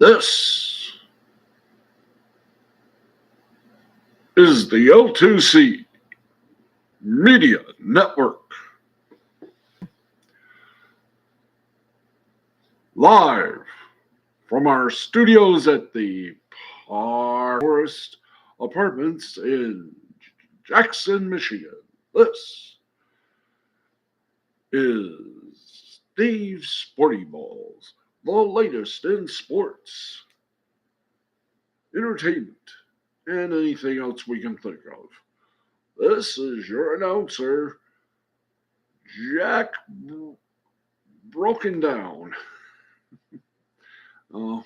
This is the L2C Media Network. Live from our studios at the Park Forest Apartments in Jackson, Michigan. This is Steve's Sporty Balls, the latest in sports, entertainment, and anything else we can think of. This is your announcer, Jack Broken Down. Oh,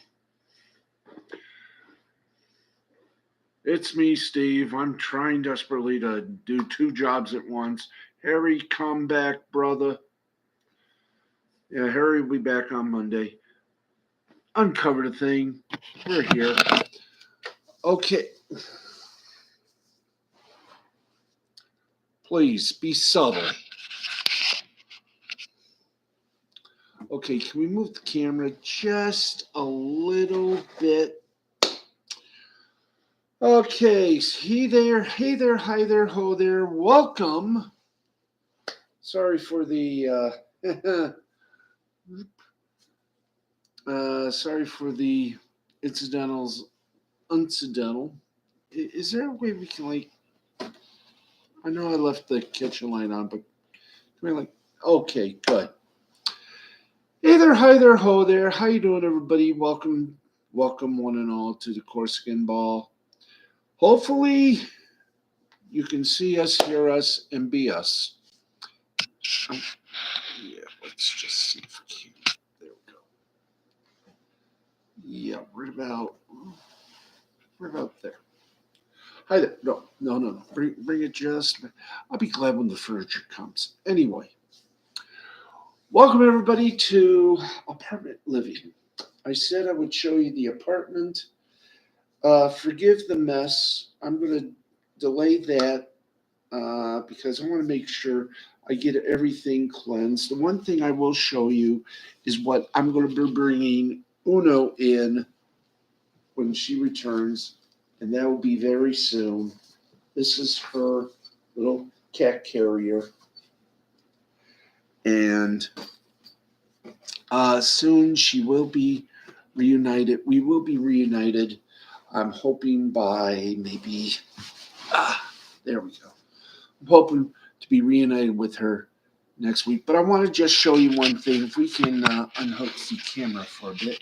it's me, Steve. I'm trying desperately to do two jobs at once. Harry, come back, brother. Yeah, Harry will be back on Monday. Uncover the thing. We're here. Okay. Please be subtle. Okay, can we move the camera just a little bit? Okay, hey there, hi there, ho there. Welcome. Sorry for the sorry for the incidental. Is there a way we can I know I left the kitchen light on, but can we okay, good. Hey there, hi there, ho there. How you doing, everybody? Welcome one and all to the Corsican Ball. Hopefully you can see us, hear us, and be us. Yeah, let's just see if we can. There we go. Yeah, right about there. Hi there. No. Bring it just. I'll be glad when the furniture comes. Anyway, welcome everybody to apartment living. I said I would show you the apartment. Forgive the mess. I'm going to delay that because I want to make sure I get everything cleansed. The one thing I will show you is what I'm going to be bringing Uno in when she returns, and that will be very soon. This is her little cat carrier. And soon she will be reunited. We will be reunited. I'm hoping by maybe, there we go. I'm hoping to be reunited with her next week. But I want to just show you one thing. If we can unhook the camera for a bit.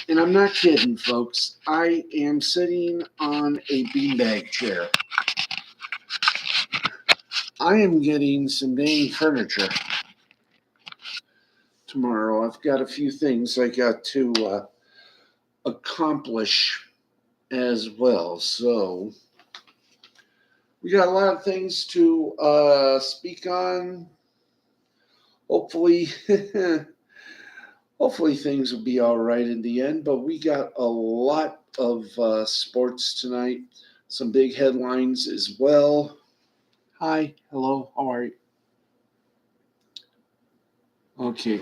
And I'm not kidding, folks. I am sitting on a beanbag chair. I am getting some dang furniture tomorrow. I've got a few things I got to accomplish as well. So we got a lot of things to speak on. Hopefully, hopefully things will be all right in the end. But we got a lot of sports tonight. Some big headlines as well. Hi, hello, how are you? Okay,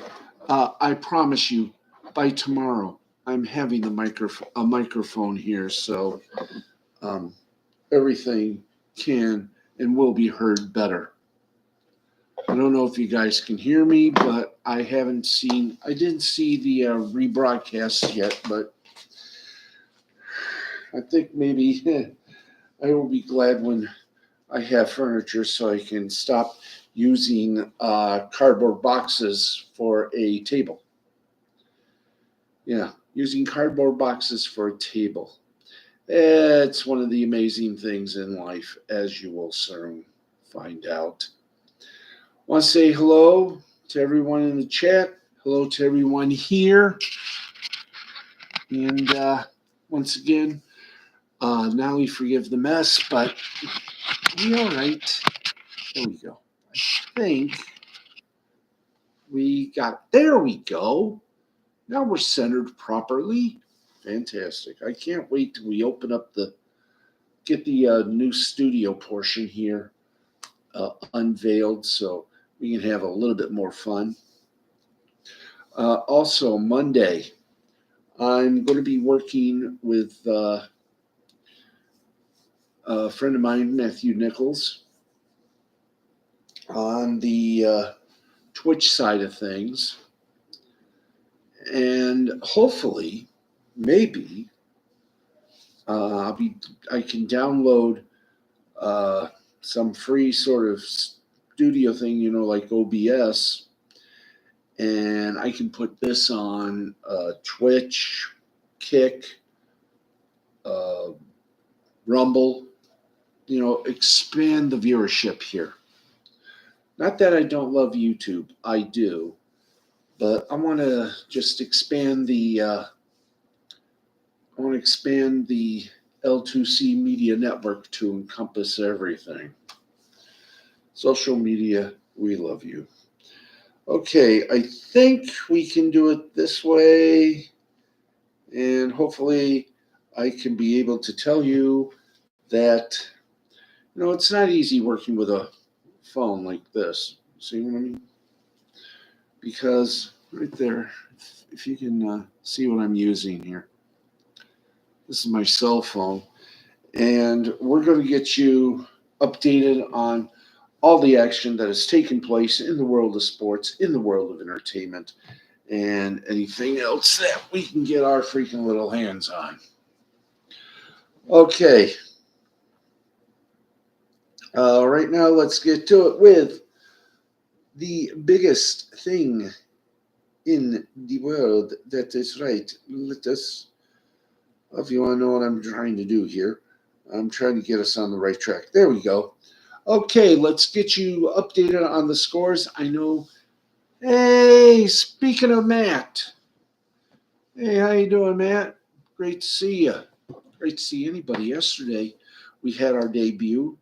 I promise you, by tomorrow, I'm having a microphone here, so everything can and will be heard better. I don't know if you guys can hear me, but I didn't see the rebroadcast yet, but I think maybe I will be glad when I have furniture so I can stop using cardboard boxes for a table. Yeah, using cardboard boxes for a table. It's one of the amazing things in life, as you will soon find out. Want to say hello to everyone in the chat. Hello to everyone here. And once again, not only forgive the mess, but be all right. There we go. I think there we go. Now we're centered properly. Fantastic. I can't wait till we open up get the new studio portion here unveiled so we can have a little bit more fun. Also, Monday, I'm going to be working with a friend of mine, Matthew Nichols, on the Twitch side of things. And hopefully, maybe, I can download some free sort of studio thing, like OBS, and I can put this on Twitch, Kick, Rumble, expand the viewership here. Not that I don't love YouTube, I do, but I want to just expand the L2C media network to encompass everything. Social media, we love you. Okay, I think we can do it this way, and hopefully I can be able to tell you that, it's not easy working with a phone like this. See what I mean? Because right there, if you can see what I'm using here, this is my cell phone, and we're going to get you updated on all the action that has taken place in the world of sports, in the world of entertainment, and anything else that we can get our freaking little hands on. Okay. Right now, let's get to it with the biggest thing in the world. That is right. Let us, if you want to know what I'm trying to do here, I'm trying to get us on the right track. There we go. Okay, let's get you updated on the scores. I know. Hey, speaking of Matt. Hey, how you doing, Matt? Great to see you. Great to see anybody. Yesterday, we had our debut,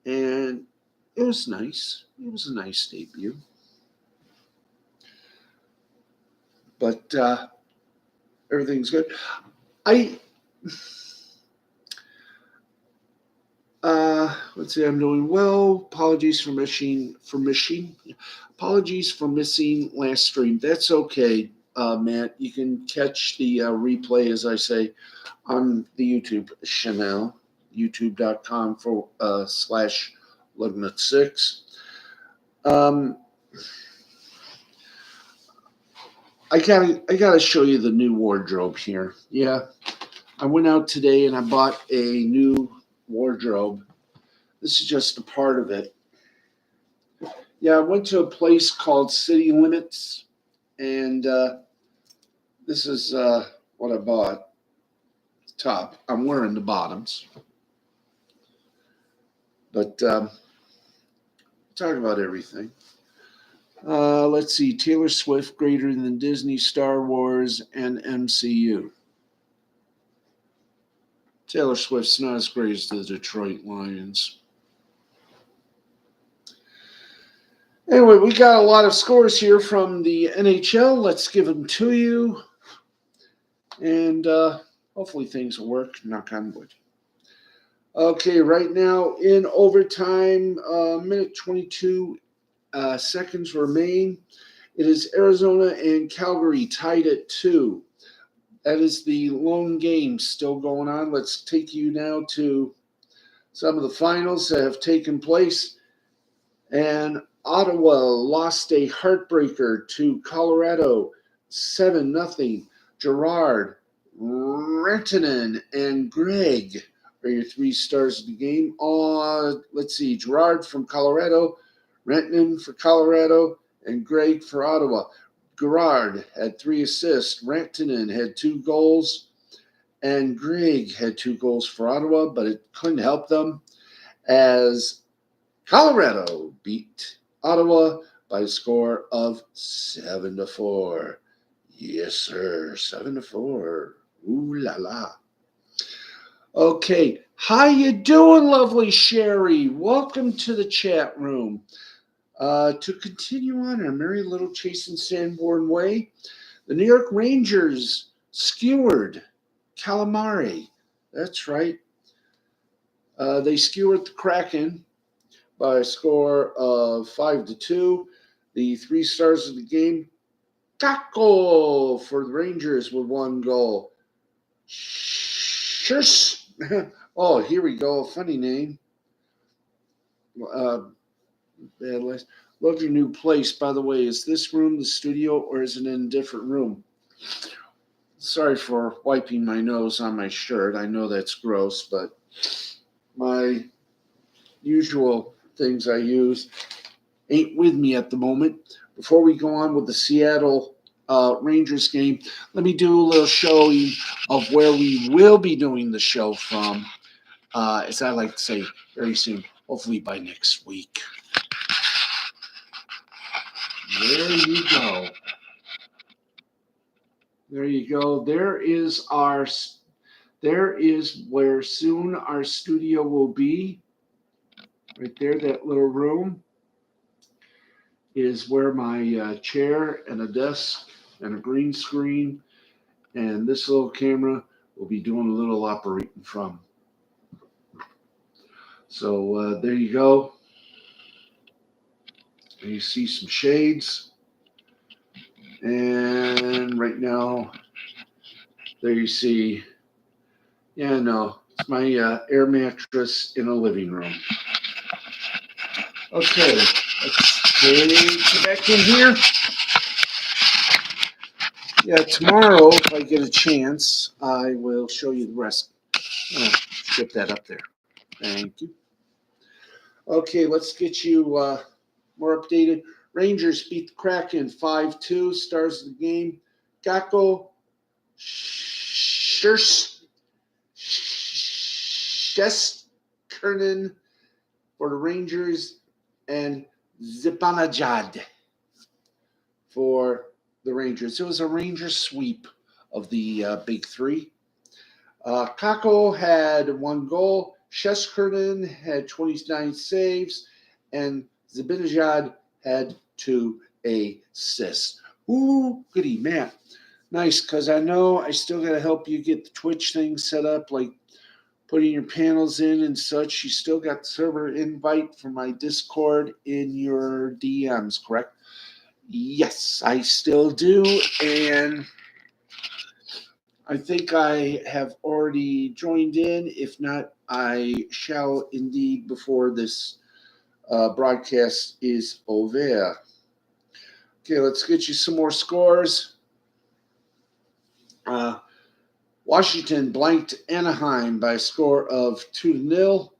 and it was nice. It was a nice debut. But everything's good. Let's see, I'm doing well. Apologies for missing. Apologies for missing last stream. That's okay, Matt. You can catch the replay, as I say, on the YouTube channel, youtube.com/Lugnut6. I gotta show you the new wardrobe here. Yeah, I went out today and I bought a new wardrobe. This is just a part of it. Yeah, I went to a place called City Limits, and this is what I bought. Top. I'm wearing the bottoms. But talk about everything. Let's see. Taylor Swift greater than Disney, Star Wars, and MCU. Taylor Swift's not as great as the Detroit Lions. Anyway, we got a lot of scores here from the NHL. Let's give them to you. And hopefully things will work. Knock on wood. Okay, right now in overtime, minute 22 seconds remain. It is Arizona and Calgary tied at 2. That is the lone game still going on. Let's take you now to some of the finals that have taken place. And Ottawa lost a heartbreaker to Colorado, 7-0. Gerard, Rantanen, and Greg are your 3 stars of the game. Let's see, Gerard from Colorado, Rantanen for Colorado, and Greg for Ottawa. Gerard had 3 assists, Rantanen had 2 goals, and Greg had 2 goals for Ottawa, but it couldn't help them as Colorado beat Ottawa by a score of 7-4. Yes, sir, 7-4. Ooh la la. Okay, how you doing, lovely Sherry? Welcome to the chat room. To continue on our merry little Chasing Sanborn way, the New York Rangers skewered Calamari. That's right. They skewered the Kraken by a score of 5-2. The 3 stars of the game Kako for the Rangers with 1 goal. Shush. Oh, here we go. Funny name. Bad list. Love your new place, by the way. Is this room the studio or is it in a different room? Sorry for wiping my nose on my shirt. I know that's gross, but my usual things I use ain't with me at the moment. Before we go on with the Seattle Rangers game, let me do a little showing of where we will be doing the show from, as I like to say, very soon, hopefully by next week. There you go. There you go. There is where soon our studio will be. Right there, that little room is where my chair and a desk and a green screen and this little camera will be doing a little operating from. So there you go. And you see some shades. And right now, there you see, yeah, no, it's my air mattress in a living room. Okay, let's get back in here. Yeah, tomorrow, if I get a chance, I will show you the rest. Oh, get that up there. Thank you. Okay, let's get you more updated. Rangers beat the Kraken 5-2. Stars of the game: Gakko, Sheskernen for the Rangers, and Zibanejad for the Rangers. It was a Rangers sweep of the big three. Kako had 1 goal. Sheskernen had 29 saves, and Zibanejad had 2 assists. Ooh, goody, man. Nice, because I know I still got to help you get the Twitch thing set up, like putting your panels in and such. You still got the server invite for my Discord in your DMs, correct? Yes, I still do, and I think I have already joined in. If not, I shall indeed before this broadcast is over. Okay, let's get you some more scores. Washington blanked Anaheim by a score of 2-0.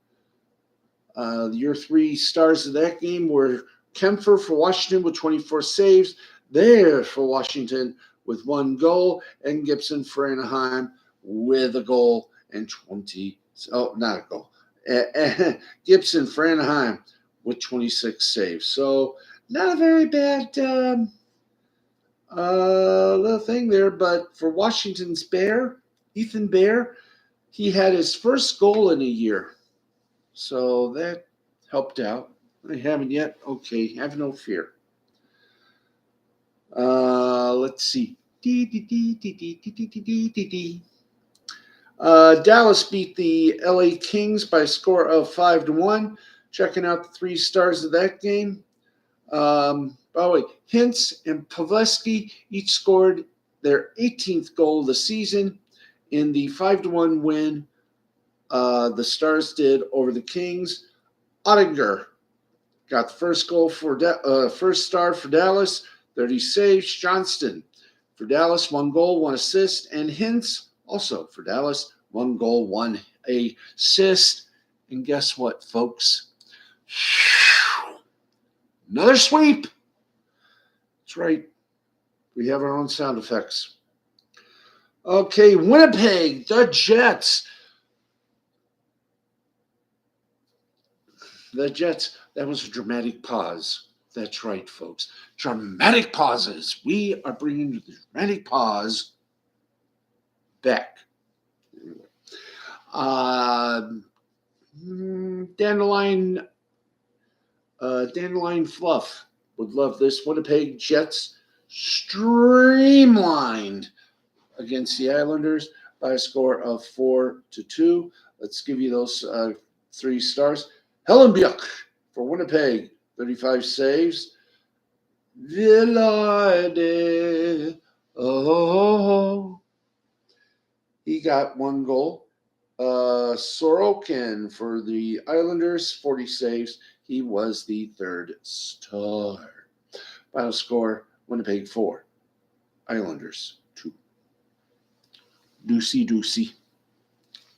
Your 3 stars of that game were Kempfer for Washington with 24 saves. There for Washington with 1 goal, and Gibson for Anaheim with a goal and 20. Oh, not a goal. Gibson for Anaheim with 26 saves. So not a very bad little thing there. But for Washington's Bear, Ethan Bear, he had his first goal in a year. So that helped out. I haven't yet. Okay, have no fear. Let's see. Dallas beat the LA Kings by a score of 5-1. Checking out the 3 stars of that game. By the way, Hintz and Pavelski each scored their 18th goal of the season in the 5-1 win. The Stars did over the Kings. Ottinger got the first goal for first star for Dallas. 30 saves. Johnston for Dallas, 1 goal, 1 assist, and Hintz also for Dallas, 1 goal, 1 assist. And guess what, folks? Another sweep. That's right. We have our own sound effects. Okay, Winnipeg, the Jets. The Jets, that was a dramatic pause. That's right, folks. Dramatic pauses. We are bringing the dramatic pause back. Dandelion Fluff would love this. Winnipeg Jets streamlined against the Islanders by a score of 4-2. Let's give you those 3 stars. Hellenbach for Winnipeg, 35 saves. Villade. Oh, he got 1 goal. Sorokin for the Islanders, 40 saves. He was the 3rd star. Final score, Winnipeg 4, Islanders 2.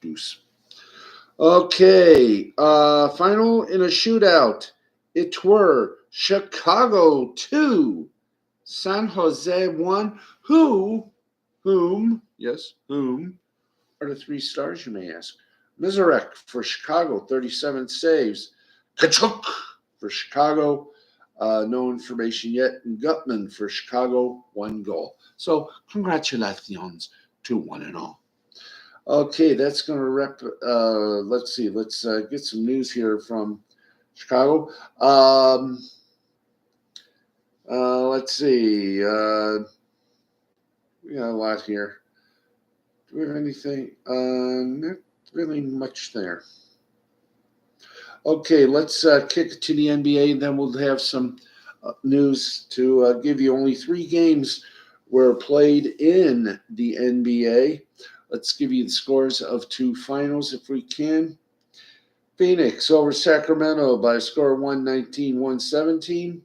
Deuce. Okay, final in a shootout. It were Chicago 2, San Jose 1. Whom are the 3 stars, you may ask? Mizarek for Chicago, 37 saves. Kachuk for Chicago, no information yet. And Gutman for Chicago, 1 goal. So congratulations to one and all. Okay, that's going to wrap. Let's see. Let's get some news here from Chicago. Let's see. We got a lot here. Do we have anything? Not really much there. Okay, let's kick it to the NBA, and then we'll have some news to give you. Only 3 games were played in the NBA. Let's give you the scores of 2 finals if we can. Phoenix over Sacramento by a score of 119-117.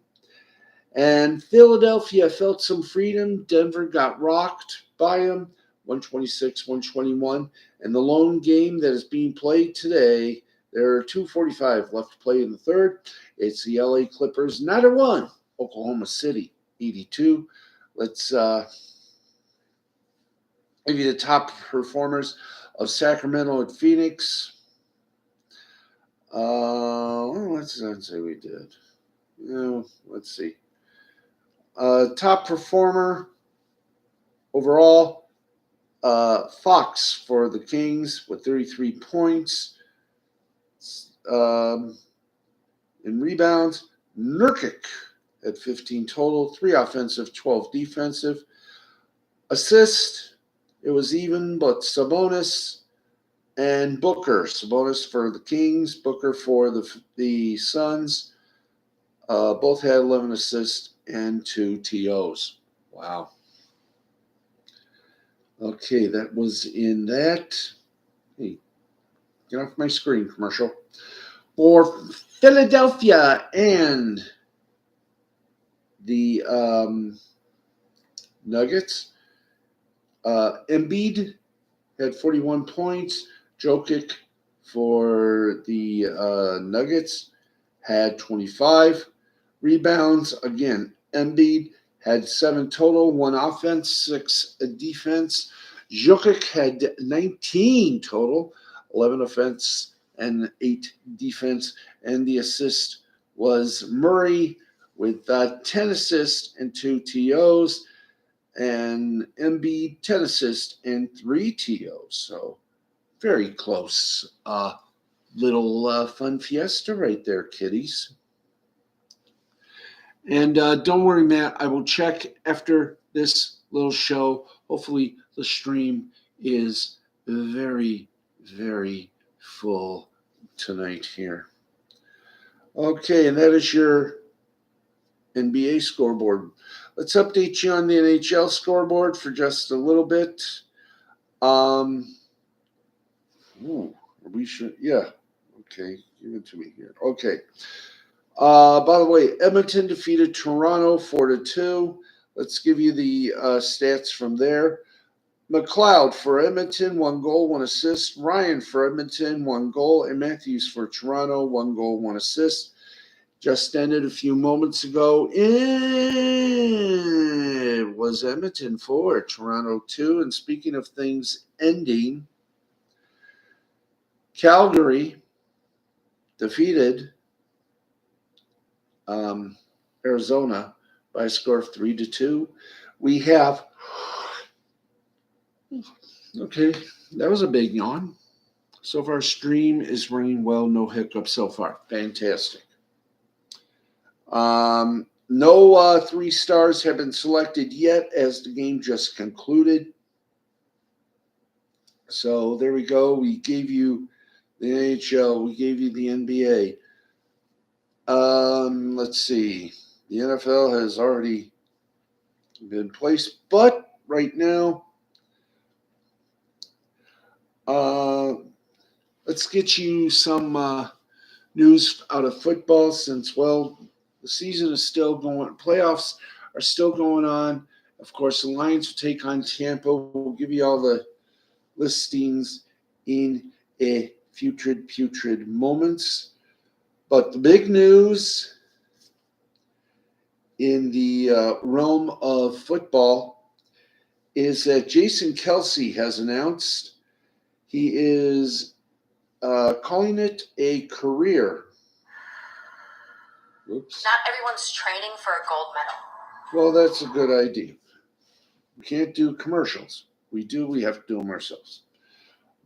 And Philadelphia felt some freedom. Denver got rocked by them, 126-121. And the lone game that is being played today, there are 2:45 left to play in the 3rd. It's the LA Clippers 9-1, Oklahoma City 82. Let's give you the top performers of Sacramento and Phoenix. What did I say we did? Let's see. Top performer overall, Fox for the Kings with 33 points. In rebounds, Nurkic at 15 total, 3 offensive, 12 defensive. Assist, it was even, but Sabonis and Booker. Sabonis for the Kings, Booker for the Suns. Both had 11 assists and 2 TOs. Wow. Okay, that was in that. Hey, get off my screen, commercial. For Philadelphia and the Nuggets, Embiid had 41 points. Jokic for the Nuggets had 25 rebounds. Again, Embiid had 7 total, 1 offense, 6 defense. Jokic had 19 total, 11 offense and 8 defense. And the assist was Murray with 10 assists and 2 TOs. And Embiid 10 assists and 3 TOs. So very close. Little fun fiesta right there, kiddies. And don't worry, Matt, I will check after this little show. Hopefully the stream is very, very full tonight here. Okay, and that is your NBA scoreboard. Let's update you on the NHL scoreboard for just a little bit. Are we sure? Yeah. Okay, give it to me here. Okay. By the way, Edmonton defeated Toronto 4-2. Let's give you the stats from there. McLeod for Edmonton, 1 goal, 1 assist. Ryan for Edmonton, 1 goal. And Matthews for Toronto, 1 goal, 1 assist. Just ended a few moments ago. It was Edmonton 4, Toronto 2. And speaking of things ending, Calgary defeated Arizona by a score of 3-2. We have, okay, that was a big yawn. So far, stream is running well, no hiccups so far. Fantastic. No 3 stars have been selected yet as the game just concluded. So there we go. We gave you the NHL. We gave you the NBA. Let's see. The NFL has already been placed, but right now, let's get you some news out of football since, well, the season is still going, playoffs are still going on. Of course, the Lions will take on Tampa. We'll give you all the listings in a putrid moments. But the big news in the realm of football is that Jason Kelce has announced he is calling it a career. Oops. Not everyone's training for a gold medal. Well, that's a good idea. We can't do commercials. We have to do them ourselves.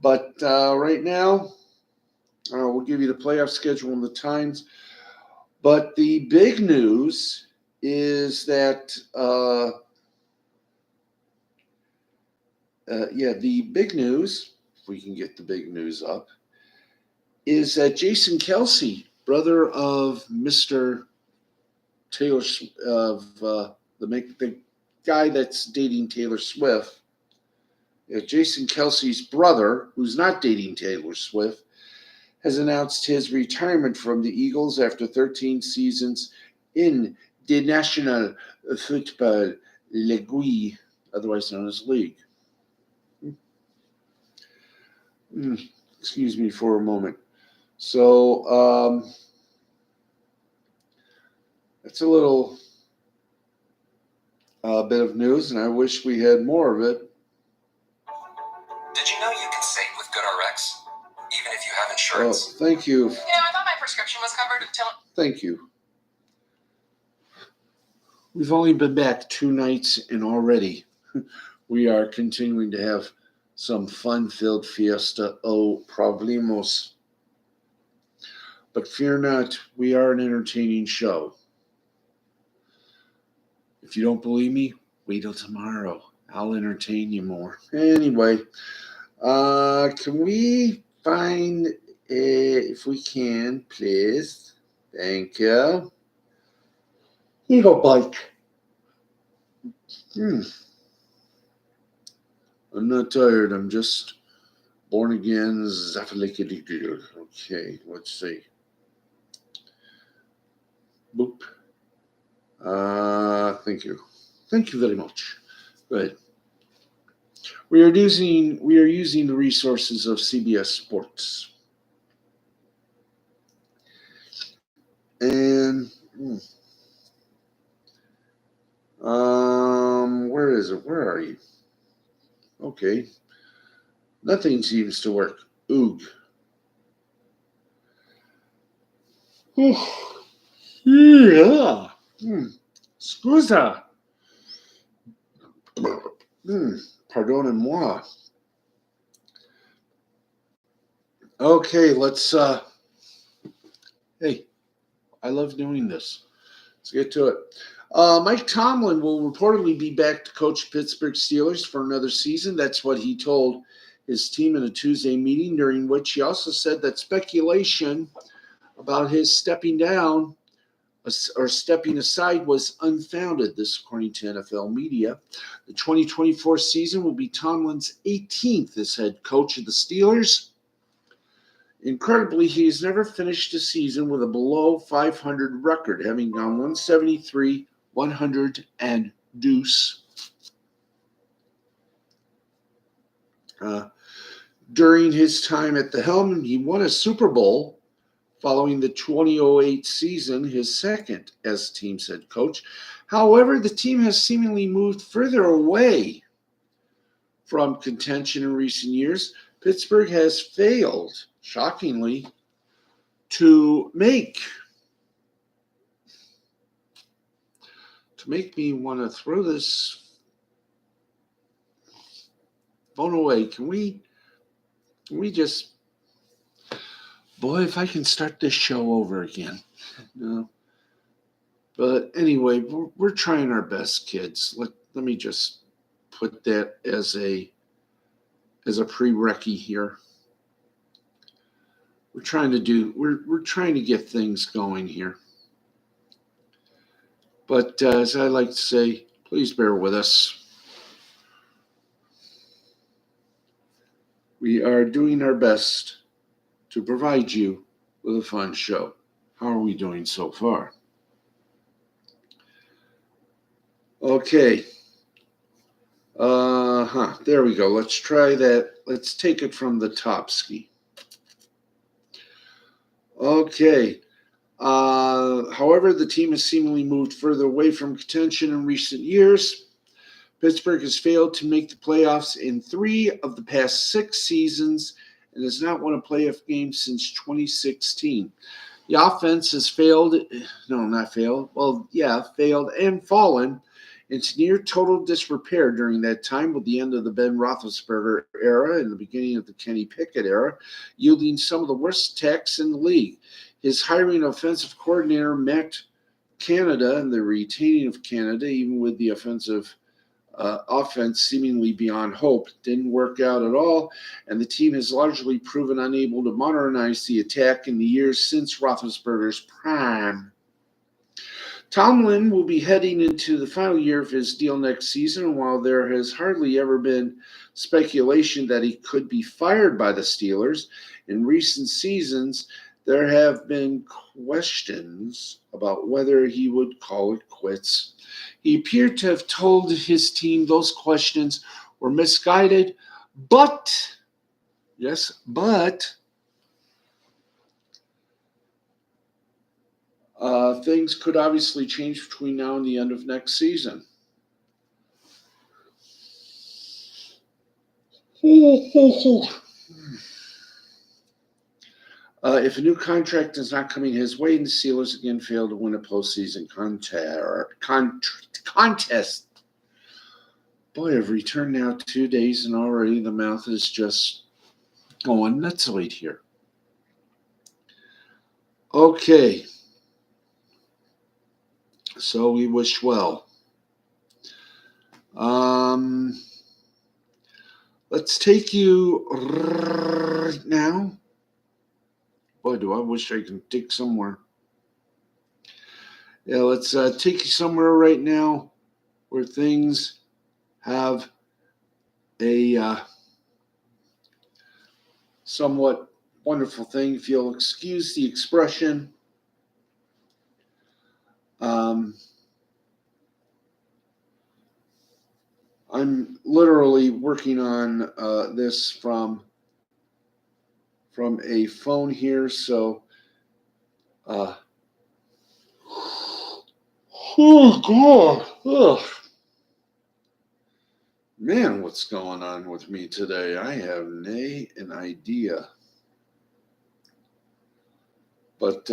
But right now, we'll give you the playoff schedule and the times. But the big news is that, the big news, if we can get the big news up, is that Jason Kelce, brother of Mr. Taylor, of the guy that's dating Taylor Swift, Jason Kelce's brother, who's not dating Taylor Swift, has announced his retirement from the Eagles after 13 seasons in the National Football League, otherwise known as League. Excuse me for a moment. So that's a little bit of news, and I wish we had more of it. Did you know you can save with GoodRx, even if you have insurance? Oh, thank you. You know, I thought my prescription was covered until... Thank you. We've only been back 2 nights, and already we are continuing to have some fun-filled fiesta o problemos. But fear not, we are an entertaining show. If you don't believe me, wait till tomorrow. I'll entertain you more. Anyway, can we find, if we can, please? Thank you. Here you go, bike. I'm not tired. I'm just born again. Okay, let's see. Boop. Thank you. Thank you very much. Good. We are using the resources of CBS Sports. And where is it? Where are you? Okay. Nothing seems to work. Oog. Yeah. Scusa. Pardonnez-moi. Okay, let's hey, I love doing this. Let's get to it. Mike Tomlin will reportedly be back to coach Pittsburgh Steelers for another season. That's what he told his team in a Tuesday meeting, during which he also said that speculation about his stepping down or stepping aside was unfounded. This according to NFL media. The 2024 season will be Tomlin's 18th as head coach of the Steelers. Incredibly, he has never finished a season with a below 500 record, having gone 173, 100, and deuce. During his time at the helm, he won a Super Bowl following the 2008 season, his second as team's head coach. However, the team has seemingly moved further away from contention in recent years. Pittsburgh has failed, shockingly, to make me want to throw this phone away. Can we just, boy, if I can start this show over again. No. But anyway, we're trying our best, kids. Let me just put that as a prerequisite here. We're trying to get things going here. But as I like to say, please bear with us. We are doing our best to provide you with a fun show. How are we doing so far? Okay. There we go. Let's try that. Let's take it from the top ski. Okay. However, the team has seemingly moved further away from contention in recent years. Pittsburgh has failed to make the playoffs in 3 of the past 6 seasons and has not won a playoff game since 2016. The offense has failed and fallen into near total disrepair during that time, with the end of the Ben Roethlisberger era and the beginning of the Kenny Pickett era, yielding some of the worst attacks in the league. His hiring offensive coordinator, Matt Canada, and the retaining of Canada, even with the offense seemingly beyond hope, didn't work out at all, and the team has largely proven unable to modernize the attack in the years since Roethlisberger's prime. Tomlin will be heading into the final year of his deal next season, and while there has hardly ever been speculation that he could be fired by the Steelers, in recent seasons there have been questions about whether he would call it quits. He appeared to have told his team those questions were misguided, but things could obviously change between now and the end of next season. If a new contract is not coming his way, and the Steelers again fail to win a postseason contest. Boy, I've returned now 2 days, and already the mouth is just going nuts right here. Okay. So we wish well. Let's take you right now. Boy, do I wish I could take somewhere. Yeah, let's take you somewhere right now where things have a somewhat wonderful thing, if you'll excuse the expression. I'm literally working on this from a phone here, so oh God, ugh. Man, what's going on with me today? I have an idea. But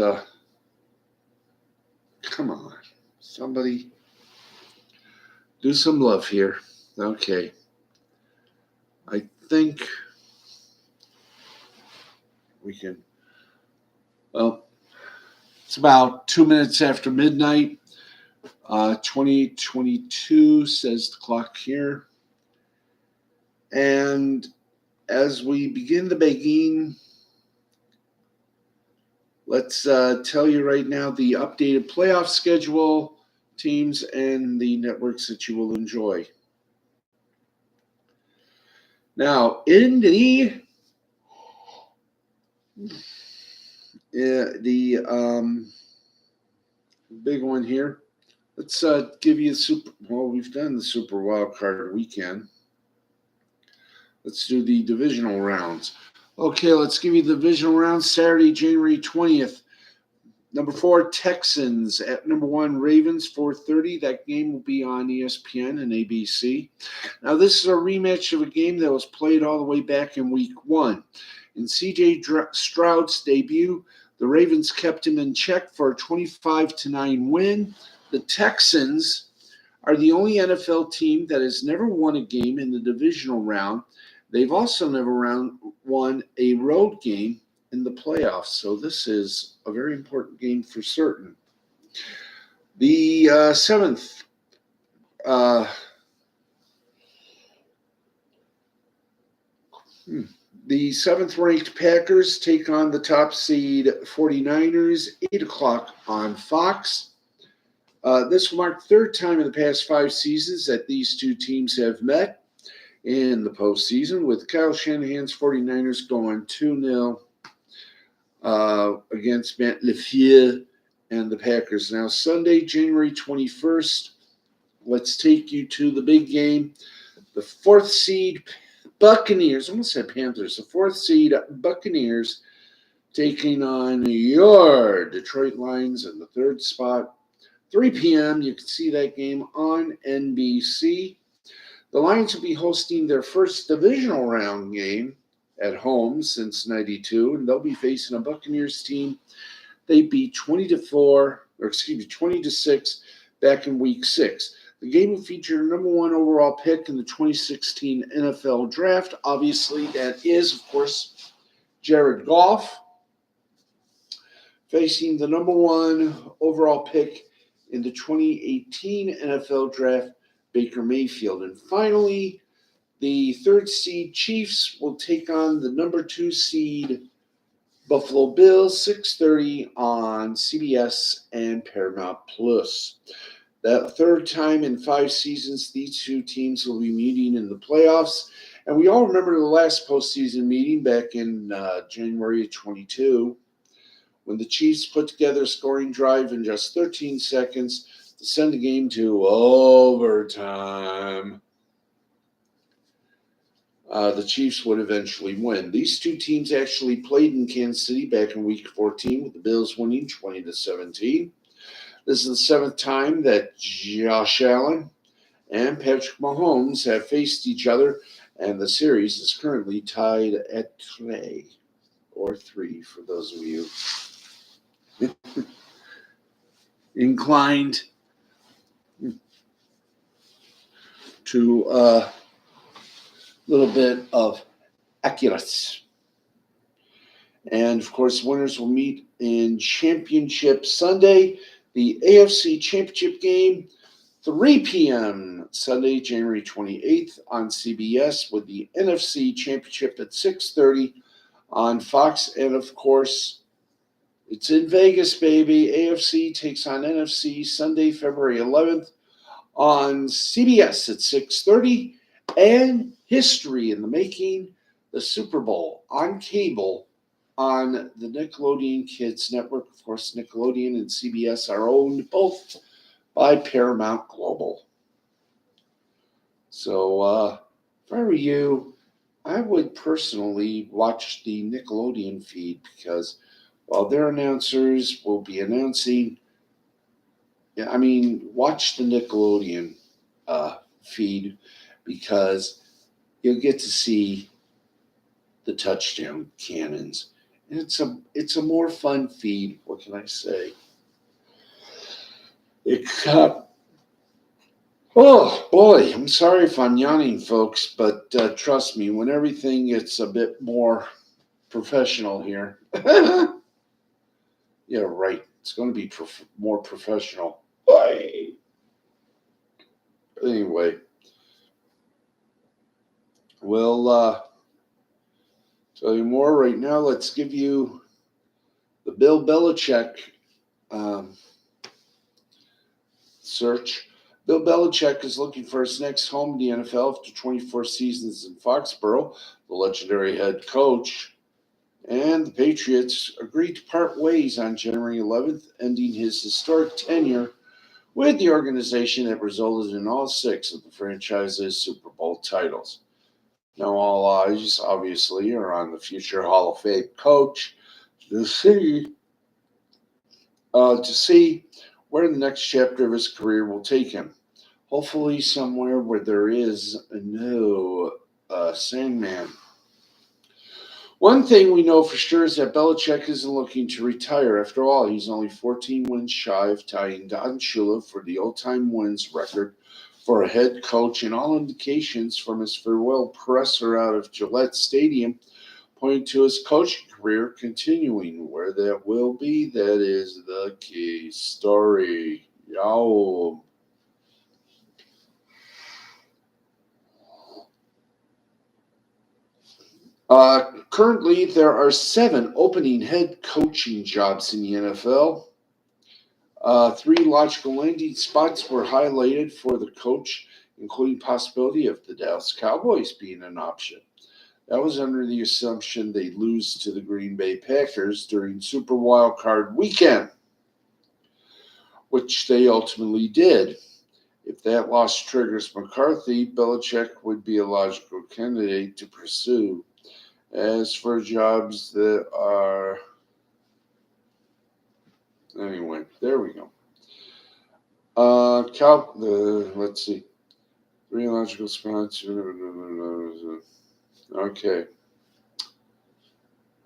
come on, somebody do some love here. Okay. I think we can. Well, it's about 2 minutes after midnight. 2022 says the clock here. And as we begin the begging, let's tell you right now the updated playoff schedule, teams, and the networks that you will enjoy. Now, in the big one here, let's give you we've done the Super Wild Card weekend. Let's do the divisional rounds. Okay, let's give you the divisional rounds. Saturday, January 20th. Number 4, Texans at number 1, Ravens, 4:30. That game will be on ESPN and ABC. Now, this is a rematch of a game that was played all the way back in Week 1. In C.J. Stroud's debut, the Ravens kept him in check for a 25-9 win. The Texans are the only NFL team that has never won a game in the divisional round. They've also never won a road game in the playoffs, so this is a very important game for certain. The seventh the seventh-ranked Packers take on the top seed 49ers, 8 o'clock on Fox. This will mark the third time in the past 5 seasons that these two teams have met in the postseason, with Kyle Shanahan's 49ers going 2-0 against Matt LaFleur and the Packers. Now, Sunday, January 21st, let's take you to the big game. The fourth seed Buccaneers, almost said Panthers, the fourth seed Buccaneers taking on your Detroit Lions in the third spot. 3 p.m., you can see that game on NBC. The Lions will be hosting their first divisional round game at home since '92, and they'll be facing a Buccaneers team they beat 20-6 back in Week 6. The game will feature the number 1 overall pick in the 2016 NFL Draft. Obviously, that is, of course, Jared Goff, facing the number 1 overall pick in the 2018 NFL Draft, Baker Mayfield. And finally, the third seed Chiefs will take on the number 2 seed Buffalo Bills, 6:30 on CBS and Paramount Plus. That third time in 5 seasons, these two teams will be meeting in the playoffs. And we all remember the last postseason meeting back in January of 22, when the Chiefs put together a scoring drive in just 13 seconds to send the game to overtime. The Chiefs would eventually win. These two teams actually played in Kansas City back in Week 14, with the Bills winning 20-17. This is the 7th time that Josh Allen and Patrick Mahomes have faced each other, and the series is currently tied at 3 for those of you inclined to a little bit of accuracy. And, of course, winners will meet in Championship Sunday, the AFC Championship game, 3 p.m. Sunday, January 28th on CBS, with the NFC Championship at 6:30 on Fox. And, of course, it's in Vegas, baby. AFC takes on NFC Sunday, February 11th on CBS at 6:30. And history in the making, the Super Bowl on cable on the Nickelodeon Kids Network. Of course, Nickelodeon and CBS are owned both by Paramount Global. So if I were you, I would personally watch the Nickelodeon feed, because while their announcers will be announcing, watch the Nickelodeon feed, because you'll get to see the touchdown cannons. And it's a more fun feed. What can I say? Oh boy, I'm sorry if I'm yawning, folks, but trust me, when everything gets a bit more professional here, yeah, right, it's going to be more professional. Anyway, we'll tell you more right now. Let's give you the Bill Belichick search. Bill Belichick is looking for his next home in the NFL after 24 seasons in Foxborough. The legendary head coach and the Patriots agreed to part ways on January 11th, ending his historic tenure with the organization that resulted in all 6 of the franchise's Super Bowl titles. Now, all eyes, obviously, are on the future Hall of Fame coach to see where the next chapter of his career will take him. Hopefully somewhere where there is no Sandman. One thing we know for sure is that Belichick isn't looking to retire. After all, he's only 14 wins shy of tying Don Shula for the all-time wins record for a head coach, and all indications from his farewell presser out of Gillette Stadium point to his coaching career continuing. Where that will be, that is the key story. Yow. Currently, there are 7 opening head coaching jobs in the NFL. Three logical landing spots were highlighted for the coach, including possibility of the Dallas Cowboys being an option. That was under the assumption they'd lose to the Green Bay Packers during Super Wild Card weekend, which they ultimately did. If that loss triggers McCarthy, Belichick would be a logical candidate to pursue. As for jobs that are... Anyway, there we go. Let's see. Three logical spots. Okay.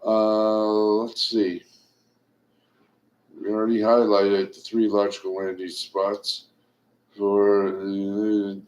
Let's see. We already highlighted the three logical landing spots for the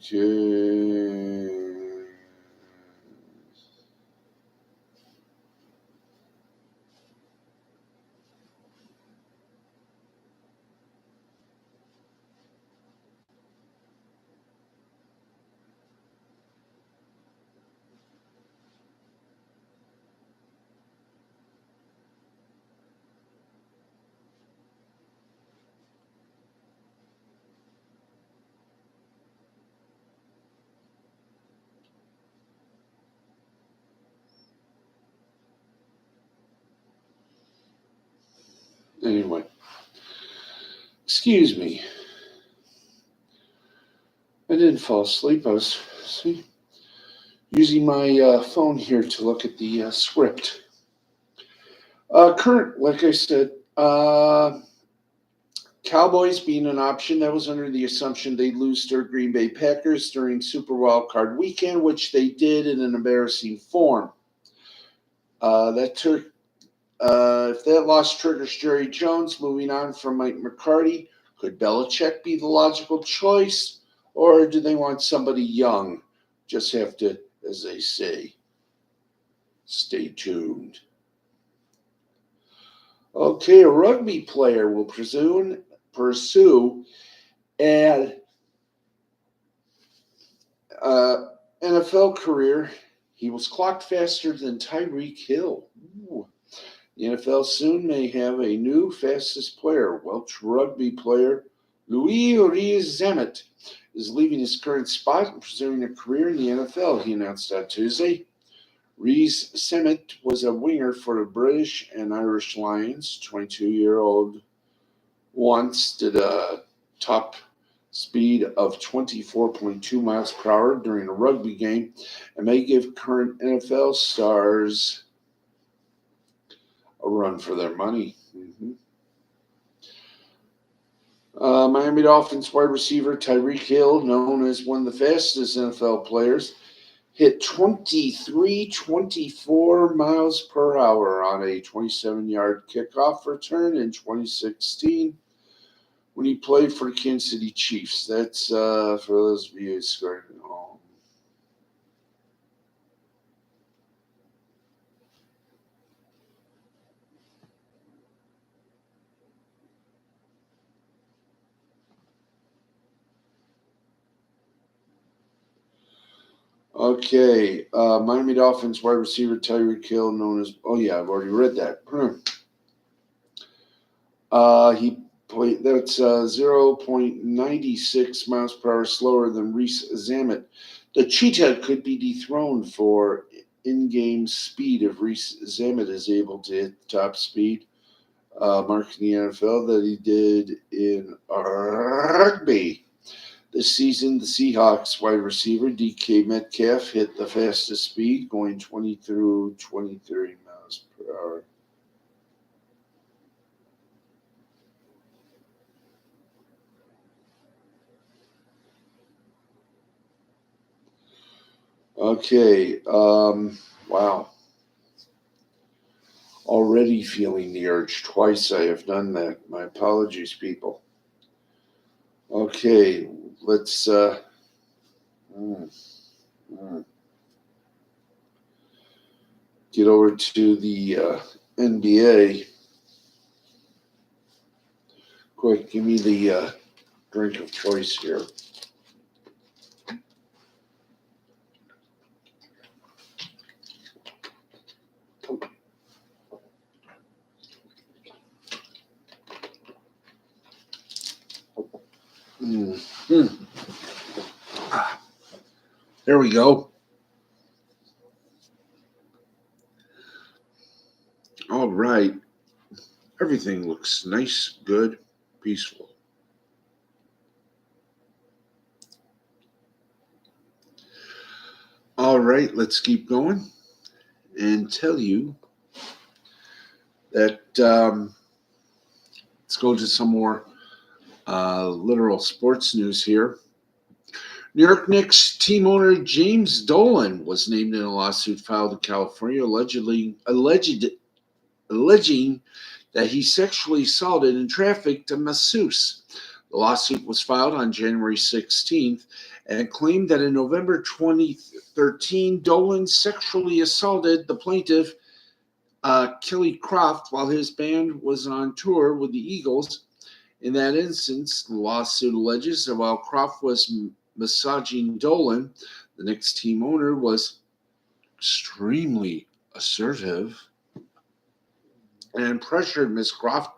Anyway, excuse me. I didn't fall asleep. I was using my phone here to look at the script. Like I said, Cowboys being an option, that was under the assumption they'd lose to Green Bay Packers during Super Wild Card weekend, which they did in an embarrassing form. If that loss triggers Jerry Jones moving on from Mike McCarthy, could Belichick be the logical choice, or do they want somebody young? Just have to, as they say, stay tuned. Okay, a rugby player will pursue an NFL career. He was clocked faster than Tyreek Hill. Ooh. The NFL soon may have a new fastest player. Welsh rugby player Louis Rees-Zammit is leaving his current spot and pursuing a career in the NFL, he announced on Tuesday. Rees-Zammit was a winger for the British and Irish Lions. 22-year-old once did a top speed of 24.2 miles per hour during a rugby game and may give current NFL stars a run for their money. Miami Dolphins wide receiver Tyreek Hill, known as one of the fastest NFL players, hit 24 miles per hour on a 27-yard kickoff return in 2016 when he played for the Kansas City Chiefs. That's for those of you scoring at home. Okay, Miami Dolphins wide receiver Tyreek Hill, known as, I've already read that. He played, that's 0.96 miles per hour slower than Rees-Zammit. The Cheetah could be dethroned for in-game speed if Rees-Zammit is able to hit top speed, marking the NFL that he did in rugby. This season, the Seahawks wide receiver DK Metcalf hit the fastest speed, going 20 through 23 miles per hour. Okay, wow. Already feeling the urge. Twice I have done that. My apologies, people. Okay, let's get over to the NBA. Quick, give me the drink of choice here. There we go. All right. Everything looks nice, good, peaceful. All right, let's keep going and tell you that let's go to some more literal sports news here. New York Knicks team owner James Dolan was named in a lawsuit filed in California alleging that he sexually assaulted and trafficked a masseuse. The lawsuit was filed on January 16th and claimed that in November 2013, Dolan sexually assaulted the plaintiff, Kelly Croft, while his band was on tour with the Eagles. In that instance, the lawsuit alleges that while Croft was massaging Dolan, the Knicks team owner was extremely assertive and pressured Miss Croft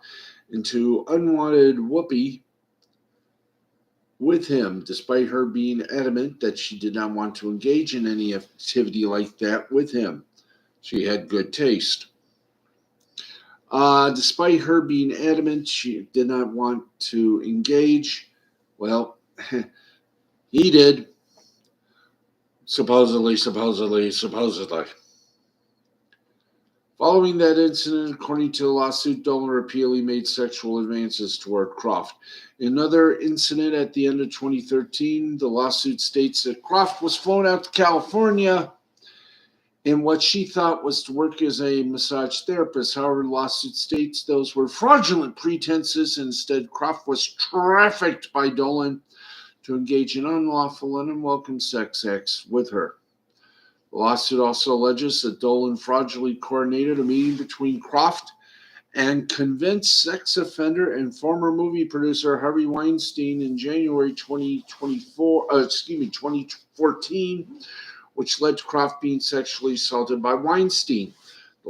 into unwanted whoopee with him, despite her being adamant that she did not want to engage in any activity like that with him. She had good taste. Despite her being adamant she did not want to engage, well, he did. Supposedly. Following that incident, according to the lawsuit, Dolan repeatedly made sexual advances toward Croft. In another incident at the end of 2013, the lawsuit states that Croft was flown out to California in what she thought was to work as a massage therapist. However, the lawsuit states those were fraudulent pretenses. Instead, Croft was trafficked by Dolan to engage in unlawful and unwelcome sex acts with her. The lawsuit also alleges that Dolan fraudulently coordinated a meeting between Croft and convinced sex offender and former movie producer Harvey Weinstein in January 2014, which led to Croft being sexually assaulted by Weinstein. The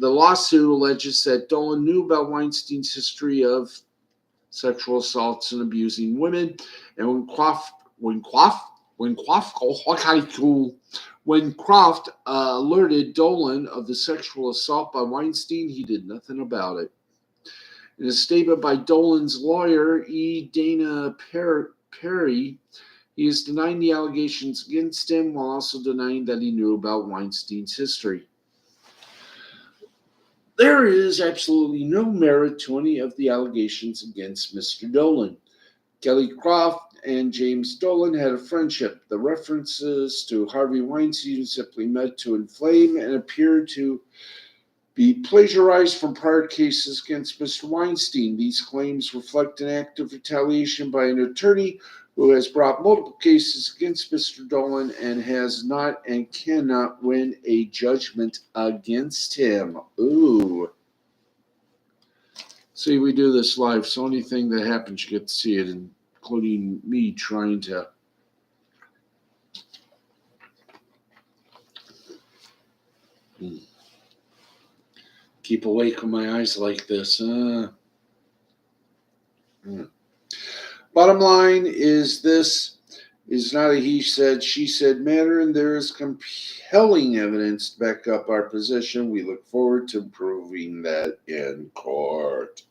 lawsuit alleges that Dolan knew about Weinstein's history of sexual assaults and abusing women, and when Croft alerted Dolan of the sexual assault by Weinstein, he did nothing about it. In a statement by Dolan's lawyer, Dana Perry, he is denying the allegations against him while also denying that he knew about Weinstein's history. There is absolutely no merit to any of the allegations against Mr. Dolan. Kelly Croft and James Dolan had a friendship. The references to Harvey Weinstein simply meant to inflame and appeared to be plagiarized from prior cases against Mr. Weinstein. These claims reflect an act of retaliation by an attorney who has brought multiple cases against Mr. Dolan and has not and cannot win a judgment against him. Ooh. See, we do this live, so anything that happens, you get to see it, including me trying to keep awake with my eyes like this. Bottom line is this is not a he said, she said matter, and there is compelling evidence to back up our position. We look forward to proving that in court.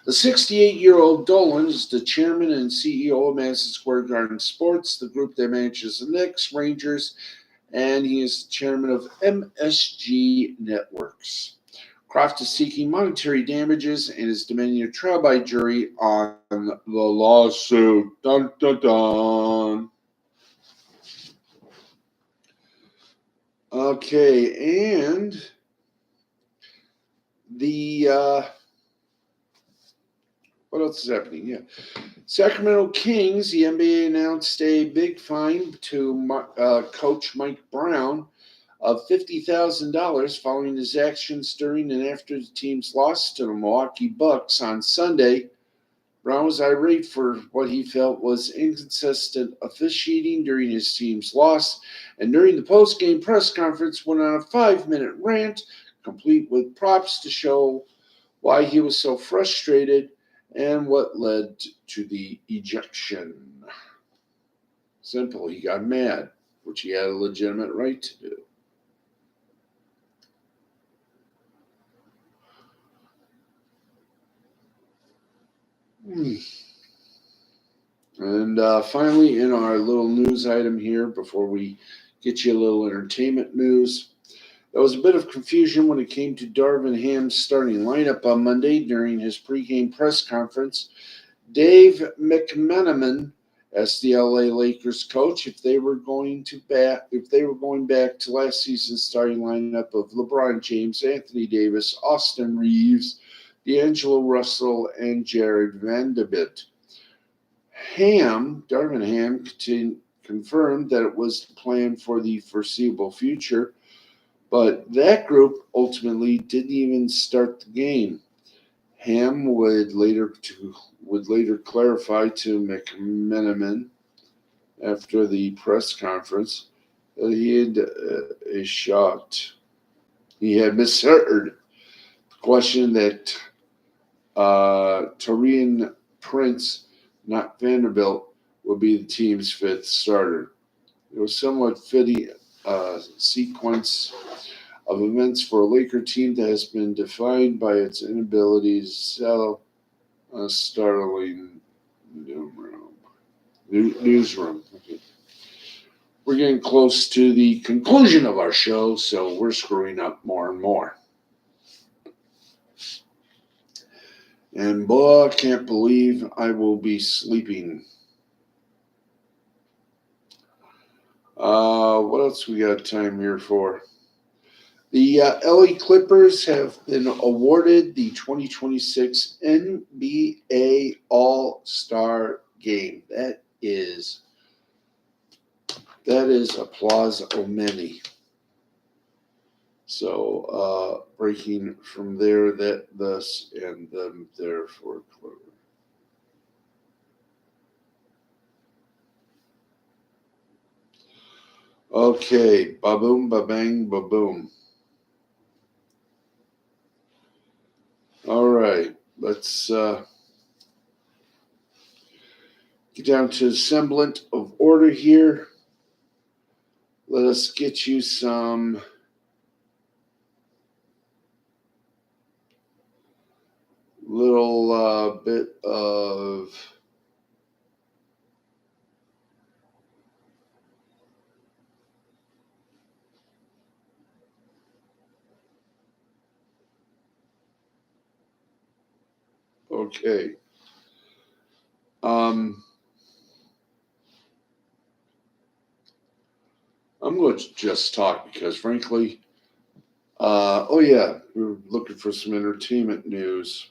The 68-year-old Dolan is the chairman and CEO of Madison Square Garden Sports, the group that manages the Knicks, Rangers, and he is the chairman of MSG Networks. Croft is seeking monetary damages and is demanding a trial by jury on the lawsuit. Dun, dun, dun. Okay, and what else is happening? Yeah. Sacramento Kings, the NBA announced a big fine to coach Mike Brown of $50,000 following his actions during and after the team's loss to the Milwaukee Bucks on Sunday. Brown was irate for what he felt was inconsistent officiating during his team's loss, and during the post-game press conference went on a 5-minute rant, complete with props to show why he was so frustrated and what led to the ejection. Simple, he got mad, which he had a legitimate right to do. And finally, in our little news item here, before we get you a little entertainment news, there was a bit of confusion when it came to Darvin Ham's starting lineup on Monday during his pregame press conference. Dave McMenamin asked the LA Lakers coach if they were going back to last season's starting lineup of LeBron James, Anthony Davis, Austin Reeves, D'Angelo Russell, and Jared Vanderbilt. Darvin Ham, confirmed that it was the plan for the foreseeable future, but that group ultimately didn't even start the game. Ham would later clarify to McMenamin after the press conference that he had misheard the question that Taurean Prince, not Vanderbilt, would be the team's fifth starter. It was somewhat fitting sequence of events for a Laker team that has been defined by its inability to sell a startling newsroom. Okay. We're getting close to the conclusion of our show, so we're screwing up more and more. And boy, I can't believe I will be sleeping. What else we got time here for? The LA Clippers have been awarded the 2026 NBA All-Star Game. That is applause o many. So breaking from there, that thus and them therefore clever. Okay, ba-boom, ba-bang, ba-boom. All right, let's get down to a semblance of order here. Let us get you some little bit of okay. I'm going to just talk because, frankly, we're looking for some entertainment news.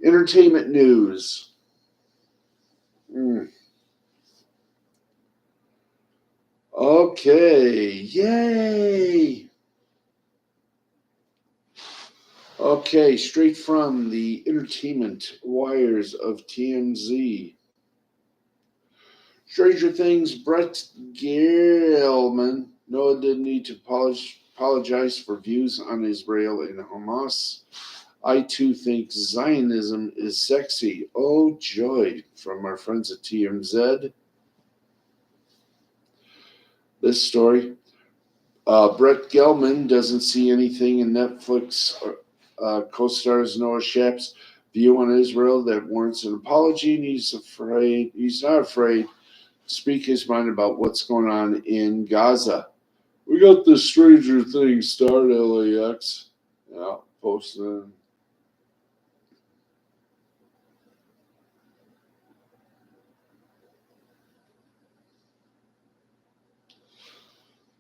Entertainment news. Okay, yay! Okay, straight from the entertainment wires of TMZ. Stranger Things, Brett Gelman. Noah didn't need to apologize for views on Israel and Hamas. I too think Zionism is sexy. Oh, joy, from our friends at TMZ. This story. Brett Gelman doesn't see anything in Netflix co-stars Noah Schnapp's view on Israel that warrants an apology, and he's not afraid to speak his mind about what's going on in Gaza. We got the Stranger Things star at LAX. Yeah, posting.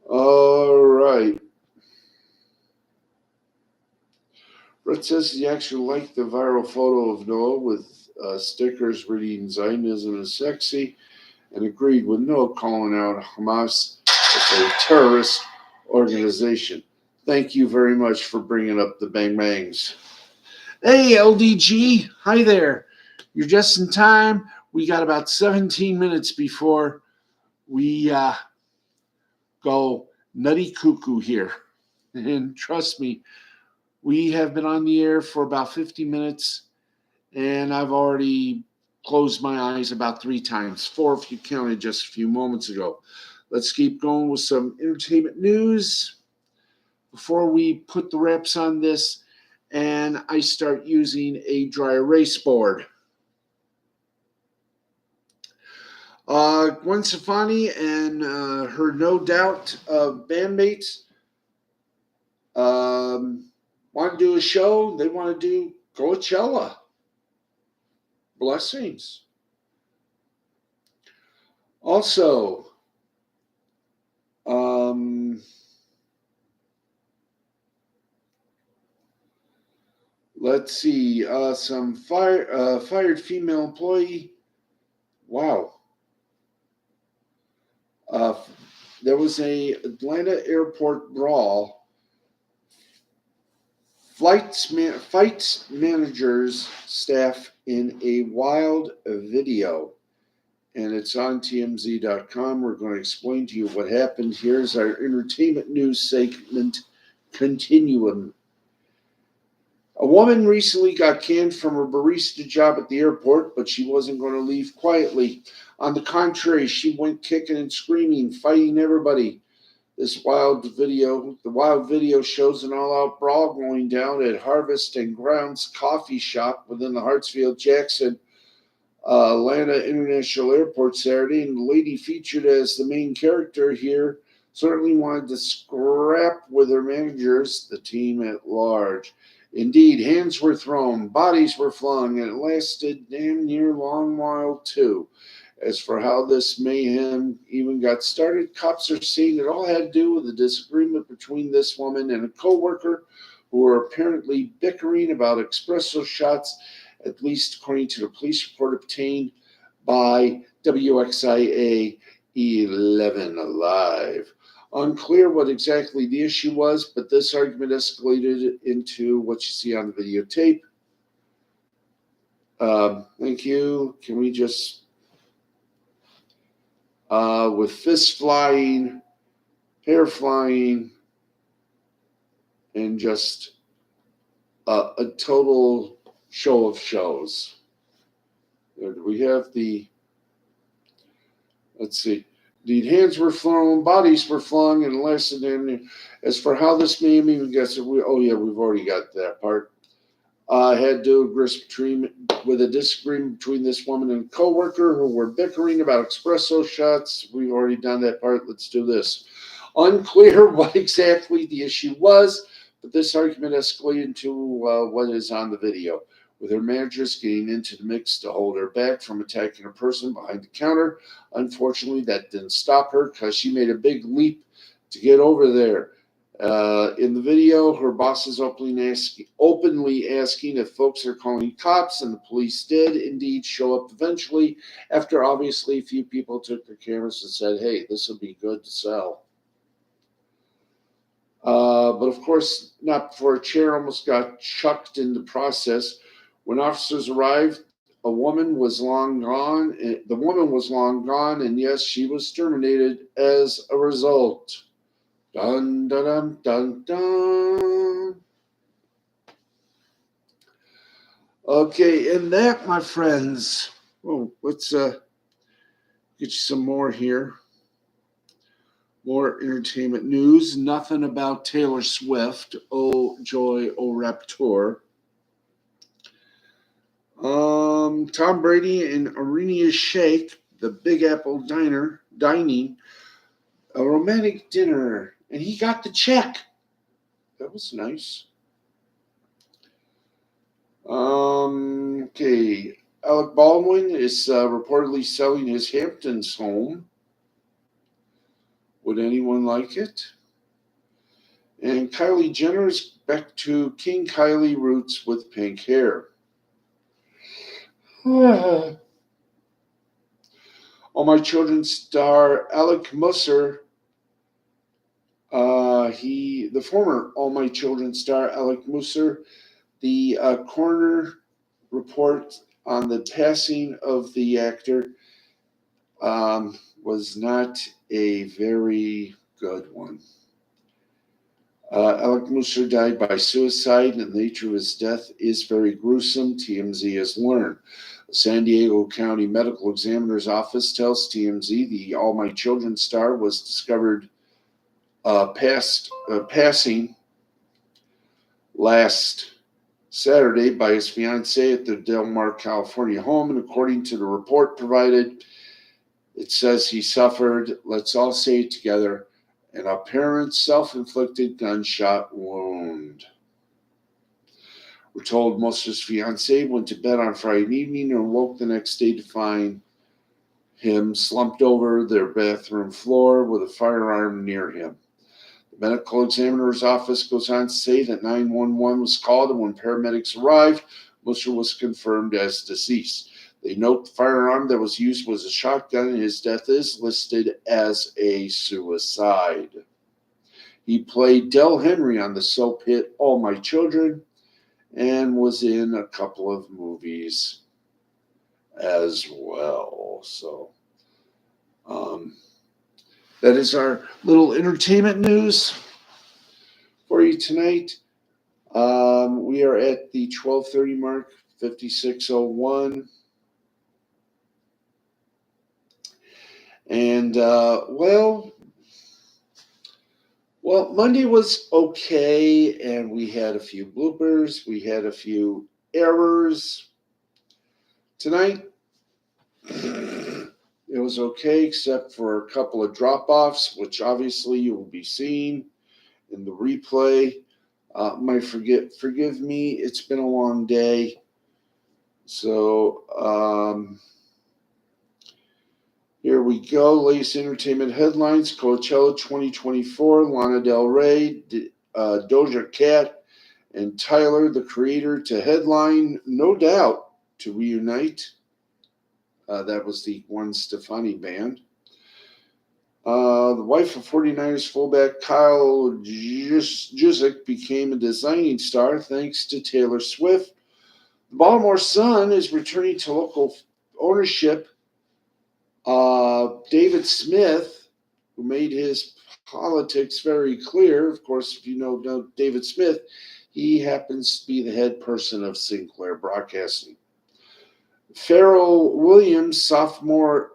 All right. Brett says he actually liked the viral photo of Noah with stickers reading Zionism is sexy, and agreed with Noah calling out Hamas as a terrorist organization. Thank you very much for bringing up the bang bangs. Hey, LDG. Hi there. You're just in time. We got about 17 minutes before we go nutty cuckoo here. And trust me, we have been on the air for about 50 minutes, And I've already closed my eyes about 3 times, 4 if you counted just a few moments ago. Let's keep going with some entertainment news before we put the wraps on this and I start using a dry erase board. Gwen Stefani and her No Doubt bandmates want to do a show. They want to do Coachella. Blessings. Also, let's see. Some fired female employee. Wow. There was a Atlanta airport brawl. Fights managers staff in a wild video, and it's on TMZ.com. We're going to explain to you what happened. Here's our entertainment news segment continuum. A woman recently got canned from her barista job at the airport, but she wasn't going to leave quietly. On the contrary, she went kicking and screaming, fighting everybody. The wild video shows an all-out brawl going down at Harvest and Grounds coffee shop within the Hartsfield-Jackson Atlanta International Airport Saturday, and the lady featured as the main character here certainly wanted to scrap with her managers, the team at large. Indeed, hands were thrown, bodies were flung, and it lasted damn near a long while too. As for how this mayhem even got started, cops are saying it all had to do with a disagreement between this woman and a co-worker who were apparently bickering about espresso shots, at least according to the police report obtained by WXIA 11 Alive. Unclear what exactly the issue was, but this argument escalated into what you see on the videotape. Thank you. Can we just... with fists flying, hair flying, and just a total show of shows. We have the, let's see, the hands were thrown, bodies were flung, and lasted. And as for how this may even gets it, we've already got that part. Had to do with a disagreement between this woman and a co-worker who were bickering about espresso shots. We've already done that part. Let's do this. Unclear what exactly the issue was, but this argument escalated into what is on the video, with her managers getting into the mix to hold her back from attacking a person behind the counter. Unfortunately, that didn't stop her because she made a big leap to get over there. In the video, her boss is openly asking if folks are calling cops, and the police did indeed show up eventually after obviously a few people took their cameras and said, hey, this would be good to sell. But of course, not before a chair almost got chucked in the process. When officers arrived, the woman was long gone, and yes, she was terminated as a result. Dun, dun, dun, dun, dun. Okay, and that, my friends, let's get you some more here. More entertainment news. Nothing about Taylor Swift. Oh, joy, oh, rapture. Tom Brady and Arena Shake, the Big Apple dining a romantic dinner, and he got the check. That was nice. Okay. Alec Baldwin is reportedly selling his Hamptons home. Would anyone like it? And Kylie Jenner is back to King Kylie roots with pink hair. All My Children star Alec Musser. The former All My Children star Alec Musser. The coroner report on the passing of the actor was not a very good one. Alec Musser died by suicide, and the nature of his death is very gruesome, TMZ has learned. The San Diego County Medical Examiner's Office tells TMZ the All My Children star was discovered passing last Saturday by his fiancée at their Del Mar, California home, and according to the report provided, it says he suffered, let's all say it together, an apparent self-inflicted gunshot wound. We're told Musser's fiancée went to bed on Friday evening and woke the next day to find him slumped over their bathroom floor with a firearm near him. The medical examiner's office goes on to say that 911 was called, and when paramedics arrived, Musser was confirmed as deceased. They note the firearm that was used was a shotgun, and his death is listed as a suicide. He played Del Henry on the soap hit All My Children and was in a couple of movies as well. So that is our little entertainment news for you tonight. We are at the 12:30 mark, 56:01. And well, Monday was okay, and we had a few bloopers. We had a few errors. Tonight, it was okay, except for a couple of drop-offs, which obviously you will be seeing in the replay. Forgive me, it's been a long day. So, here we go. Latest entertainment headlines. Coachella 2024, Lana Del Rey, Doja Cat, and Tyler, the Creator, to headline, no doubt, to reunite. That was the Gwen Stefani band. The wife of 49ers fullback Kyle Juszczyk became a designing star thanks to Taylor Swift. The Baltimore Sun is returning to local ownership. David Smith, who made his politics very clear, of course, if you know David Smith, he happens to be the head person of Sinclair Broadcasting. Pharrell Williams' sophomore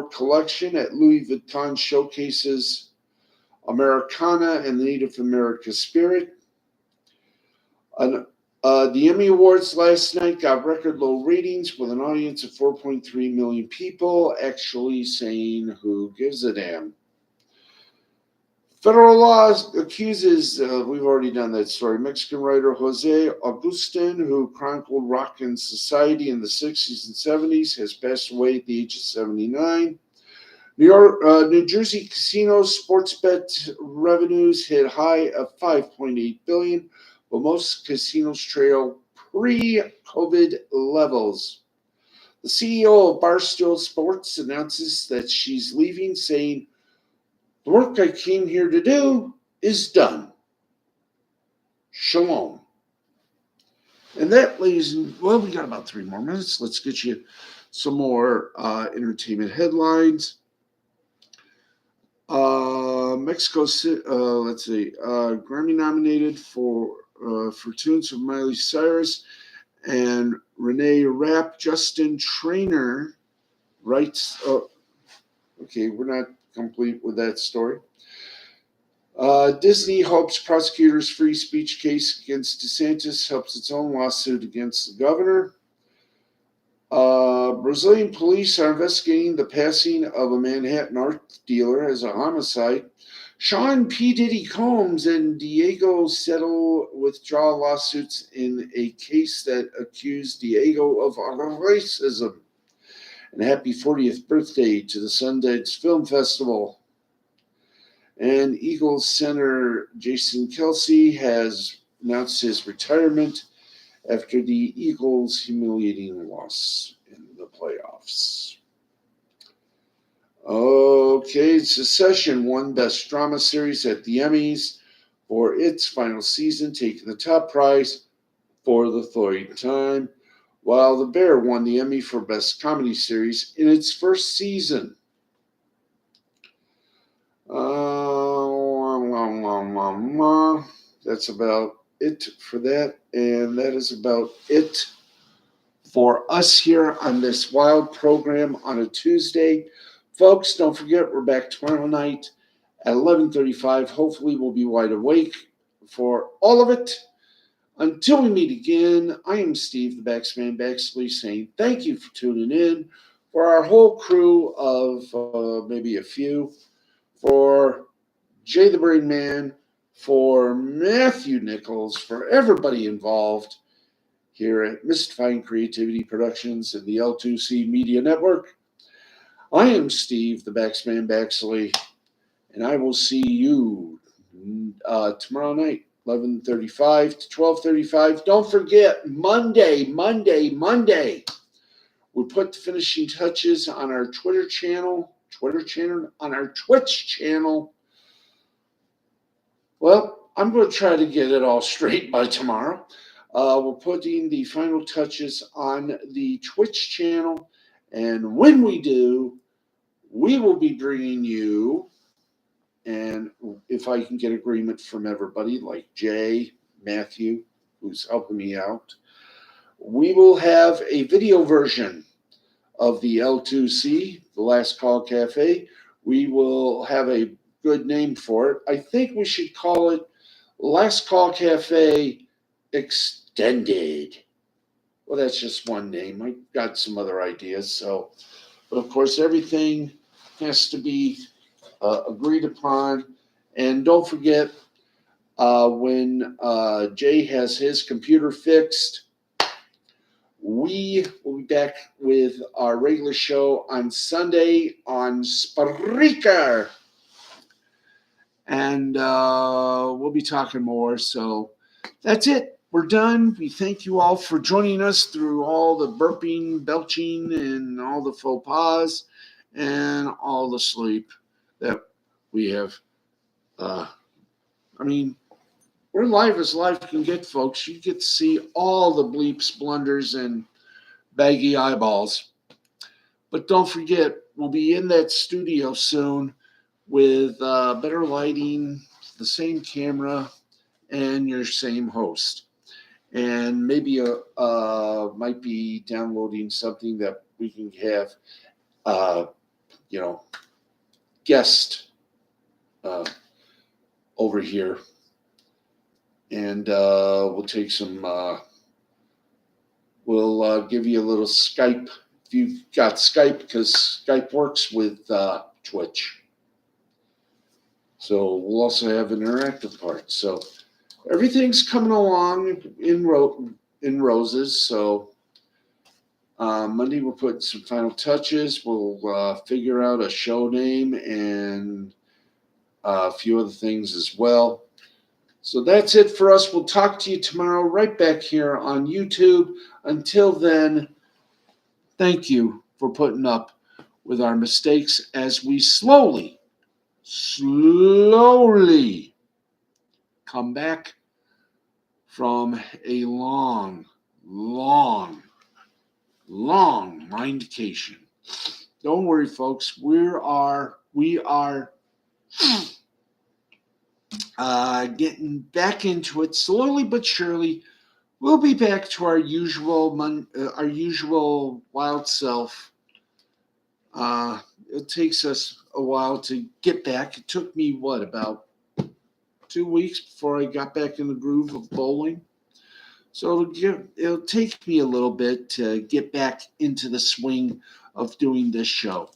collection at Louis Vuitton showcases Americana and Native American spirit. The Emmy Awards last night got record low ratings with an audience of 4.3 million people actually saying, who gives a damn? Federal law accuses, we've already done that story, Mexican writer Jose Agustin, who chronicled rock and society in the 60s and 70s, has passed away at the age of 79. New Jersey casinos sports bet revenues hit high of $5.8 billion, but most casinos trail pre-COVID levels. The CEO of Barstool Sports announces that she's leaving, saying, "The work I came here to do is done. Shalom." And that, ladies and well, we got about 3 more minutes. Let's get you some more entertainment headlines. Mexico, let's see, Grammy nominated for tunes of Miley Cyrus and Renee Rapp. Justin Traynor writes, okay, we're not complete with that story. Disney hopes prosecutors' free speech case against DeSantis helps its own lawsuit against the governor. Brazilian police are investigating the passing of a Manhattan art dealer as a homicide. Sean P. Diddy Combs and Diego settle withdrawal lawsuits in a case that accused Diego of racism. And happy 40th birthday to the Sundance Film Festival. And Eagles center Jason Kelce has announced his retirement after the Eagles' humiliating loss in the playoffs. Okay, Succession won Best Drama Series at the Emmys for its final season, taking the top prize for the third time, while The Bear won the Emmy for Best Comedy Series in its first season. that's about it for that. And that is about it for us here on this wild program on a Tuesday. Folks, don't forget, we're back tomorrow night at 11:35. Hopefully, we'll be wide awake for all of it. Until we meet again, I am Steve, the Backsman Baxley, saying thank you for tuning in. For our whole crew of maybe a few, for Jay the Brain Man, for Matthew Nichols, for everybody involved here at Mystifying Creativity Productions and the L2C Media Network. I am Steve, the Backsman Baxley, and I will see you tomorrow night, 11:35 to 12:35. Don't forget, Monday. We put the finishing touches on our Twitch channel. Well, I'm going to try to get it all straight by tomorrow. We're putting the final touches on the Twitch channel. And when we do, we will be bringing you, and if I can get agreement from everybody, like Jay, Matthew, who's helping me out, we will have a video version of the L2C, the Last Call Cafe. We will have a good name for it. I think we should call it Last Call Cafe Extended. Well, that's just one name. I got some other ideas. So, but of course, everything has to be agreed upon. And don't forget, when Jay has his computer fixed, we will be back with our regular show on Sunday on Spreaker. And we'll be talking more. So that's it. We're done. We thank you all for joining us through all the burping, belching, and all the faux pas and all the sleep that we have. We're live as life can get, folks. You get to see all the bleeps, blunders, and baggy eyeballs. But don't forget, we'll be in that studio soon with better lighting, the same camera, and your same host. And maybe might be downloading something that we can have, guest over here. And we'll take some, we'll give you a little Skype if you've got Skype, because Skype works with Twitch. So we'll also have an interactive part. So everything's coming along in roses. So Monday we'll put some final touches. We'll figure out a show name and a few other things as well. So that's it for us. We'll talk to you tomorrow right back here on YouTube. Until then, thank you for putting up with our mistakes as we slowly come back from a long mindcation. Don't worry, folks. We are getting back into it slowly but surely. We'll be back to our usual wild self. It takes us a while to get back. It took me about 2 weeks before I got back in the groove of bowling. So it'll take me a little bit to get back into the swing of doing this show.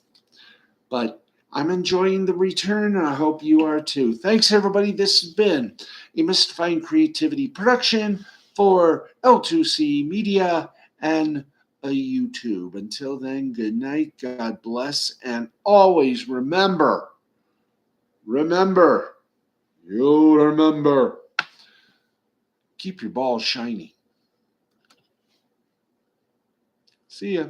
But I'm enjoying the return, and I hope you are too. Thanks, everybody. This has been a Mystifying Creativity production for L2C Media and YouTube. Until then, good night, God bless, and always remember, keep your balls shiny. See ya.